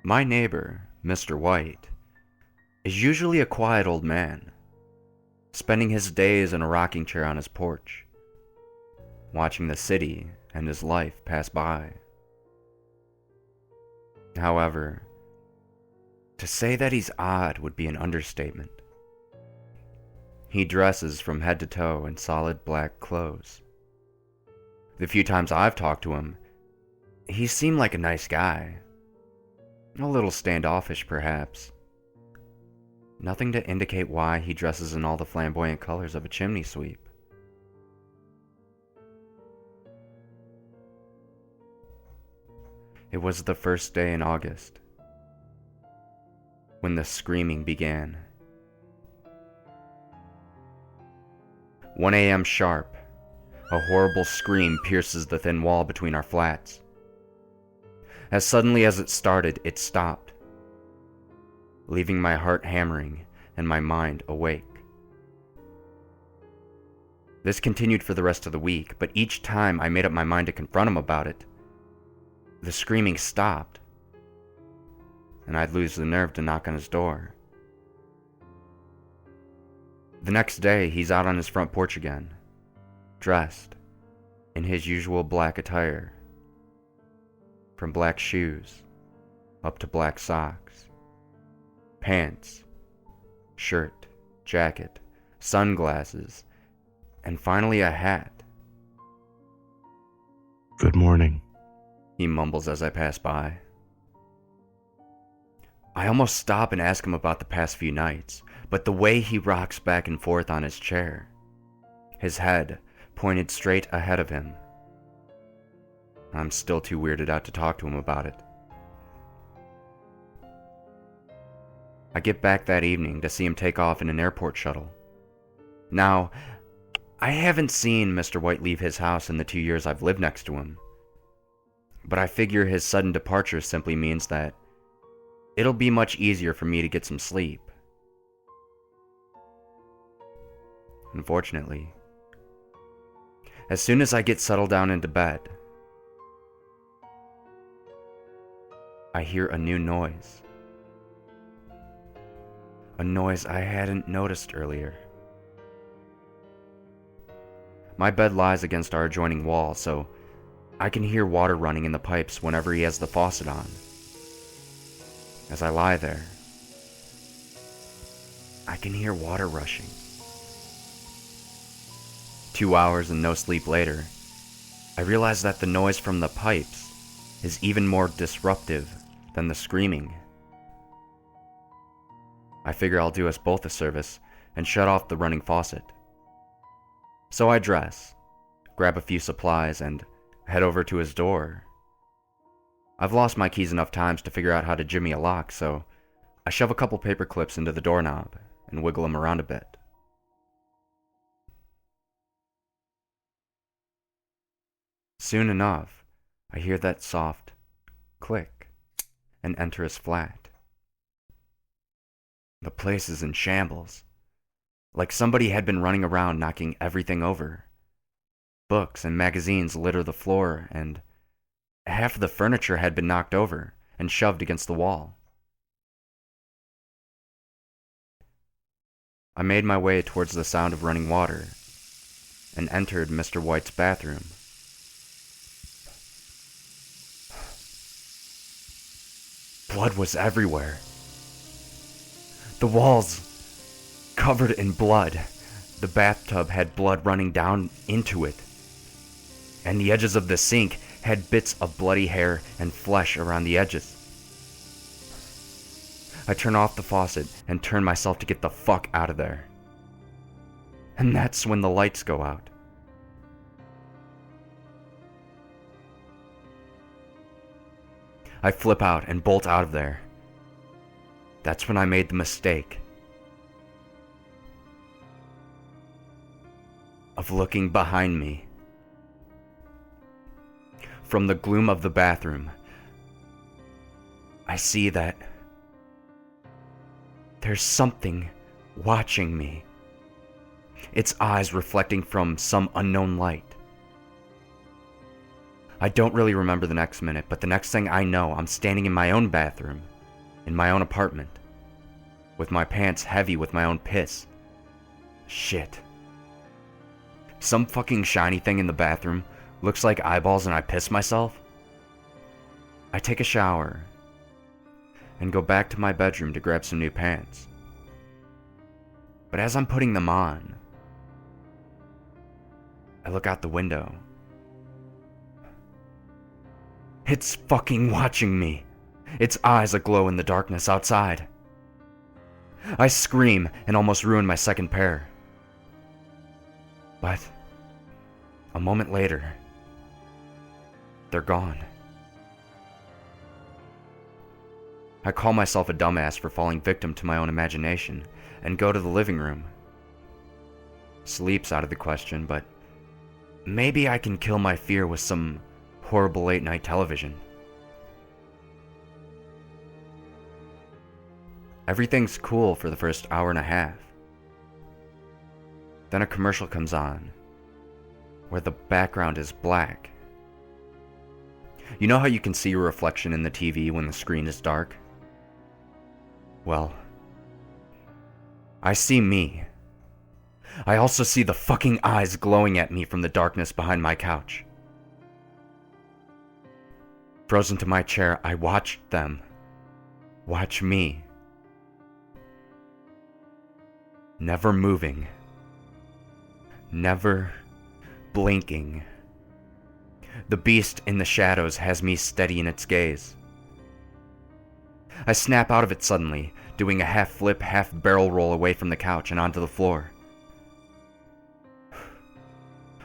My neighbor, Mr. White, is usually a quiet old man, spending his days in a rocking chair on his porch, watching the city and his life pass by. However, to say that he's odd would be an understatement. He dresses from head to toe in solid black clothes. The few times I've talked to him, he seemed like a nice guy. A little standoffish, perhaps. Nothing to indicate why he dresses in all the flamboyant colors of a chimney sweep. It was the first day in August, when the screaming began. 1 a.m. sharp, a horrible scream pierces the thin wall between our flats. As suddenly as it started, it stopped, leaving my heart hammering and my mind awake. This continued for the rest of the week, but each time I made up my mind to confront him about it, the screaming stopped, and I'd lose the nerve to knock on his door. The next day, he's out on his front porch again, dressed in his usual black attire, from black shoes up to black socks, pants, shirt, jacket, sunglasses, and finally a hat. Good morning, he mumbles as I pass by. I almost stop and ask him about the past few nights, but the way he rocks back and forth on his chair, his head pointed straight ahead of him, I'm still too weirded out to talk to him about it. I get back that evening to see him take off in an airport shuttle. Now, I haven't seen Mr. White leave his house in the 2 years I've lived next to him, but I figure his sudden departure simply means that it'll be much easier for me to get some sleep. Unfortunately, as soon as I get settled down into bed, I hear a new noise. A noise I hadn't noticed earlier. My bed lies against our adjoining wall, so I can hear water running in the pipes whenever he has the faucet on. As I lie there, I can hear water rushing. 2 hours and no sleep later, I realize that the noise from the pipes is even more disruptive than the screaming. I figure I'll do us both a service and shut off the running faucet. So I dress, grab a few supplies, and head over to his door. I've lost my keys enough times to figure out how to jimmy a lock, so I shove a couple paper clips into the doorknob and wiggle them around a bit. Soon enough, I hear that soft click and enter his flat. The place is in shambles, like somebody had been running around knocking everything over. Books and magazines litter the floor, and half of the furniture had been knocked over and shoved against the wall. I made my way towards the sound of running water and entered Mr. White's bathroom. Blood was everywhere. The walls covered in blood. The bathtub had blood running down into it, and the edges of the sink had bits of bloody hair and flesh around the edges. I turn off the faucet and turn myself to get the fuck out of there. And that's when the lights go out. I flip out and bolt out of there. That's when I made the mistake of looking behind me. From the gloom of the bathroom, I see that there's something watching me, its eyes reflecting from some unknown light. I don't really remember the next minute, but the next thing I know, I'm standing in my own bathroom, in my own apartment, with my pants heavy with my own piss. Shit. Some fucking shiny thing in the bathroom looks like eyeballs and I piss myself. I take a shower and go back to my bedroom to grab some new pants. But as I'm putting them on, I look out the window. It's fucking watching me. Its eyes aglow in the darkness outside. I scream and almost ruin my second pair. But a moment later, they're gone. I call myself a dumbass for falling victim to my own imagination and go to the living room. Sleep's out of the question, but maybe I can kill my fear with some horrible late-night television. Everything's cool for the first hour and a half. Then a commercial comes on, where the background is black. You know how you can see your reflection in the TV when the screen is dark? Well, I see me. I also see the fucking eyes glowing at me from the darkness behind my couch. Frozen to my chair, I watched them watch me. Never moving. Never blinking. The beast in the shadows has me steady in its gaze. I snap out of it suddenly, doing a half flip, half barrel roll away from the couch and onto the floor.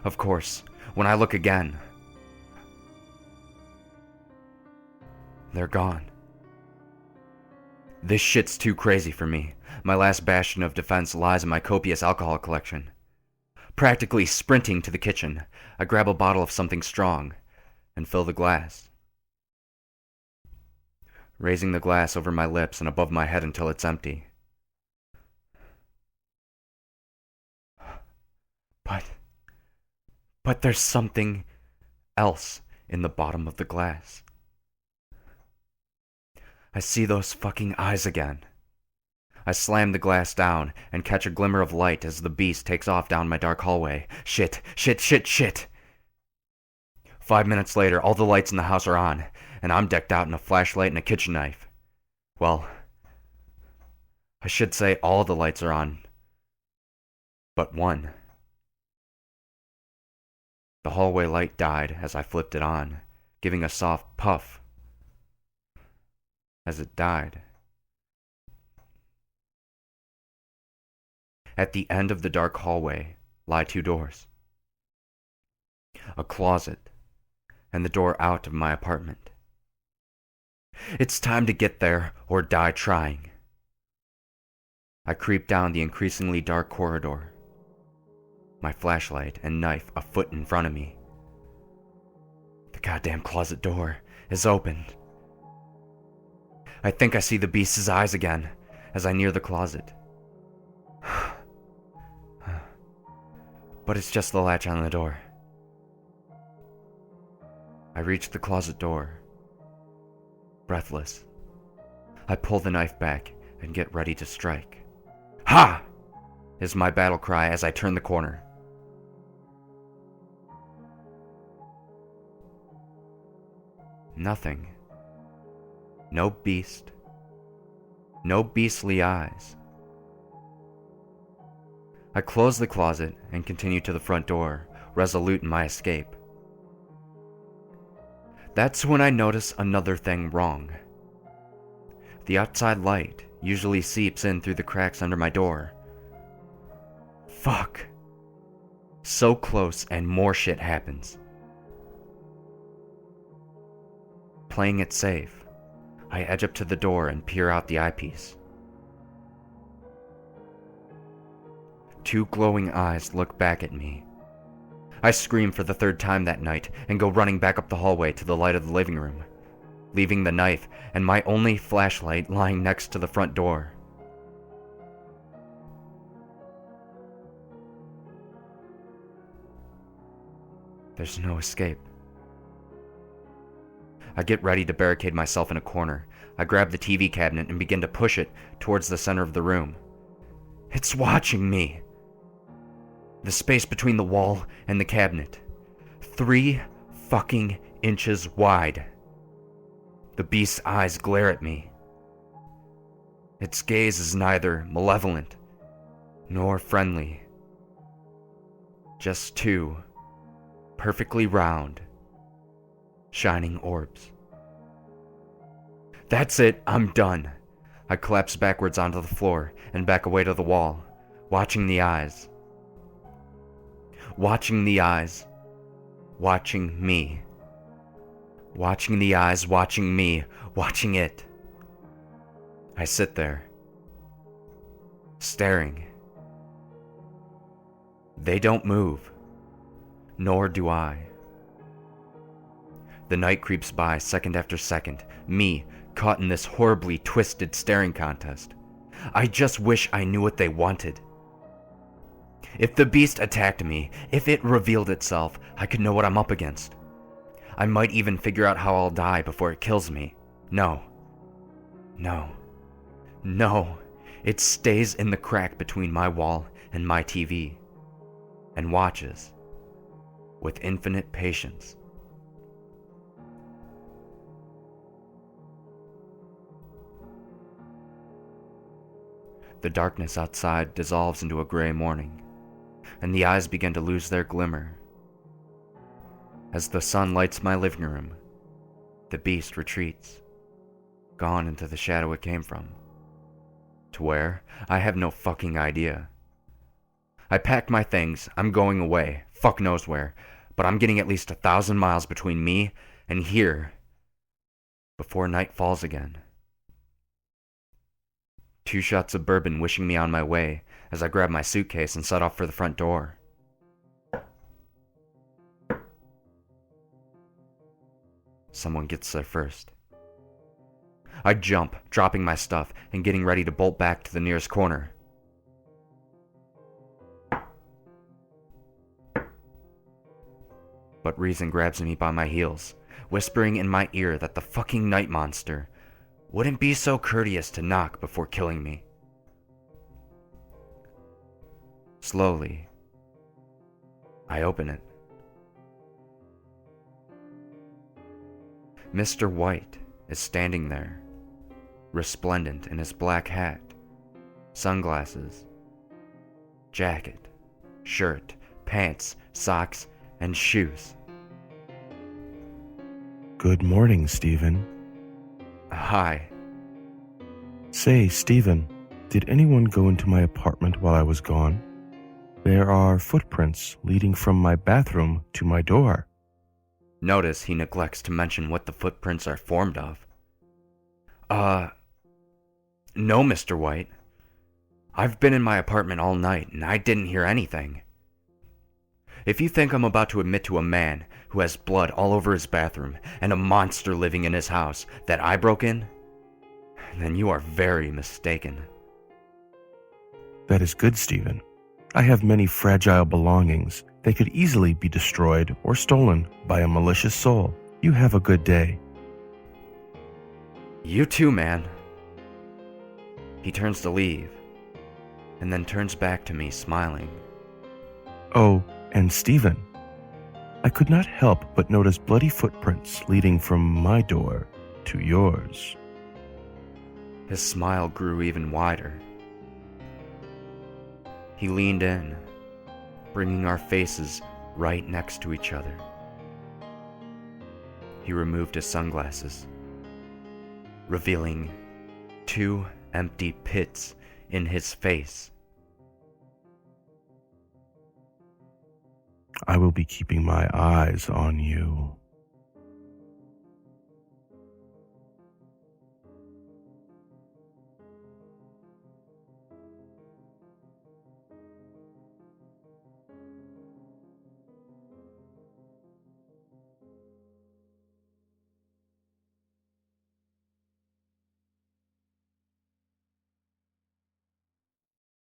Of course, when I look again, they're gone. This shit's too crazy for me. My last bastion of defense lies in my copious alcohol collection. Practically sprinting to the kitchen, I grab a bottle of something strong and fill the glass. Raising the glass over my lips and above my head until it's empty. But there's something else in the bottom of the glass. I see those fucking eyes again. I slam the glass down and catch a glimmer of light as the beast takes off down my dark hallway. Shit. 5 minutes later, all the lights in the house are on, and I'm decked out in a flashlight and a kitchen knife. Well, I should say all the lights are on, but one. The hallway light died as I flipped it on, giving a soft puff as it died. At the end of the dark hallway lie two doors. A closet and the door out of my apartment. It's time to get there or die trying. I creep down the increasingly dark corridor, my flashlight and knife a foot in front of me. The goddamn closet door is opened. I think I see the beast's eyes again as I near the closet. But it's just the latch on the door. I reach the closet door. Breathless, I pull the knife back and get ready to strike. Ha! Is my battle cry as I turn the corner. Nothing. No beast. No beastly eyes. I close the closet and continue to the front door, resolute in my escape. That's when I notice another thing wrong. The outside light usually seeps in through the cracks under my door. Fuck. So close and more shit happens. Playing it safe, I edge up to the door and peer out the eyepiece. Two glowing eyes look back at me. I scream for the third time that night and go running back up the hallway to the light of the living room, leaving the knife and my only flashlight lying next to the front door. There's no escape. I get ready to barricade myself in a corner. I grab the TV cabinet and begin to push it towards the center of the room. It's watching me. The space between the wall and the cabinet. 3 fucking inches wide. The beast's eyes glare at me. Its gaze is neither malevolent nor friendly. Just 2 perfectly round, shining orbs. That's it, I'm done. I collapse backwards onto the floor and back away to the wall, watching the eyes. Watching the eyes. Watching me. Watching the eyes, watching me, watching it. I sit there, staring. They don't move, nor do I. The night creeps by second after second, me caught in this horribly twisted staring contest. I just wish I knew what they wanted. If the beast attacked me, if it revealed itself, I could know what I'm up against. I might even figure out how I'll die before it kills me. No. It stays in the crack between my wall and my TV, and watches with infinite patience. The darkness outside dissolves into a gray morning, and the eyes begin to lose their glimmer. As the sun lights my living room, the beast retreats, gone into the shadow it came from. To where? I have no fucking idea. I packed my things, I'm going away, fuck knows where, but I'm getting at least 1,000 miles between me and here before night falls again. 2 shots of bourbon wishing me on my way as I grab my suitcase and set off for the front door. Someone gets there first. I jump, dropping my stuff and getting ready to bolt back to the nearest corner. But reason grabs me by my heels, whispering in my ear that the fucking night monster wouldn't be so courteous to knock before killing me. Slowly, I open it. Mr. White is standing there, resplendent in his black hat, sunglasses, jacket, shirt, pants, socks, and shoes. Good morning, Stephen. Hi. Say, Stephen, did anyone go into my apartment while I was gone? There are footprints leading from my bathroom to my door. Notice he neglects to mention what the footprints are formed of. No, Mr. White. I've been in my apartment all night and I didn't hear anything. If you think I'm about to admit to a man who has blood all over his bathroom and a monster living in his house that I broke in, then you are very mistaken. That is good, Stephen. I have many fragile belongings that could easily be destroyed or stolen by a malicious soul. You have a good day. You too, man. He turns to leave, and then turns back to me, smiling. Oh, and Stephen, I could not help but notice bloody footprints leading from my door to yours. His smile grew even wider. He leaned in, bringing our faces right next to each other. He removed his sunglasses, revealing 2 empty pits in his face. I will be keeping my eyes on you.